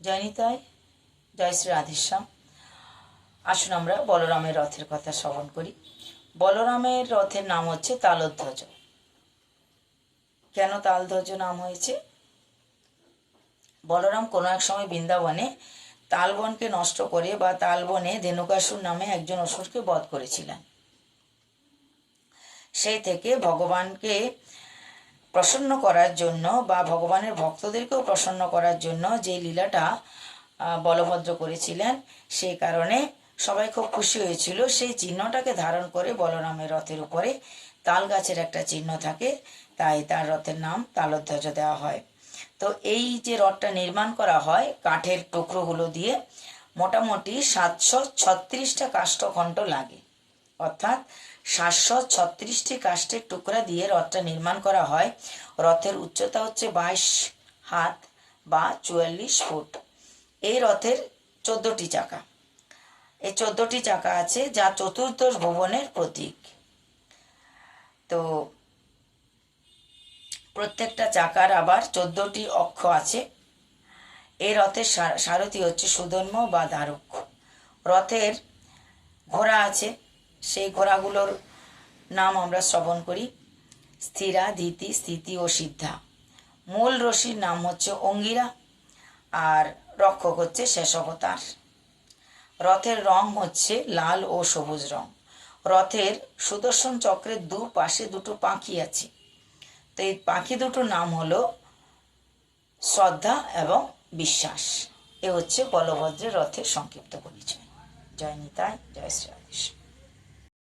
জয় নিতাই, জয় শ্রী রাধেশ্যাম। আসুন আমরা বলরামের রথের কথা শ্রবণ করি। বলরামের রথের নাম হচ্ছে তালধ্বজ। কেন তালধ্বজ নাম হয়েছে? বলরাম কোনো এক সময় বৃন্দাবনে তালবনকে নষ্ট করে বা তালবনে ধেনুকাসুর নামে একজন অসুরকে বধ করেছিলেন। সেই থেকে ভগবানকে প্রসন্ন করার জন্য বা ভগবানের ভক্তদেরকেও প্রসন্ন করার জন্য যে লীলাটা বলভদ্র করেছিলেন, সেই কারণে সবাই খুব খুশি হয়েছিল। সেই চিহ্নটাকে ধারণ করে বলরামের রথের উপরে তাল গাছের একটা চিহ্ন থাকে, তাই তার রথের নাম তালধ্বজ দেওয়া হয়। তো এই যে রথটা নির্মাণ করা হয় কাঠের টুকরোগুলো দিয়ে, মোটামুটি 736টা কাষ্ঠখণ্ড লাগে, অর্থাৎ 736টি কাষ্ঠের টুকরা দিয়ে রথটা নির্মাণ করা হয়। রথের উচ্চতা হচ্ছে 22 হাত বা 44 ফুট। এই রথের 14টি চাকা। এই 14টি চাকা আছে, যা চতুর্দশ ভুবনের প্রতীক। তো প্রত্যেকটা চাকার আবার 14টি অক্ষ আছে। এই রথের সারথি হচ্ছে সুধর্ম বা ধারক। রথের ঘোড়া আছে, সেই ঘোড়াগুলোর নাম আমরা শ্রবণ করি: স্থিরা, ধীতি, স্থিতি ও সিদ্ধা। মূল রশির নাম হচ্ছে অঙ্গিরা, আর রক্ষক হচ্ছে শেষবতার। রথের রং হচ্ছে লাল ও সবুজ রং। রথের সুদর্শন চক্রের দুপাশে দুটো পাখি আছে। তো এই পাখি দুটোর নাম হলো শ্রদ্ধা এবং বিশ্বাস। এ হচ্ছে বলভদ্রের রথের সংক্ষিপ্ত পরিচয়। জয় নিতাই, জয় শ্রী রাধেশ্যাম।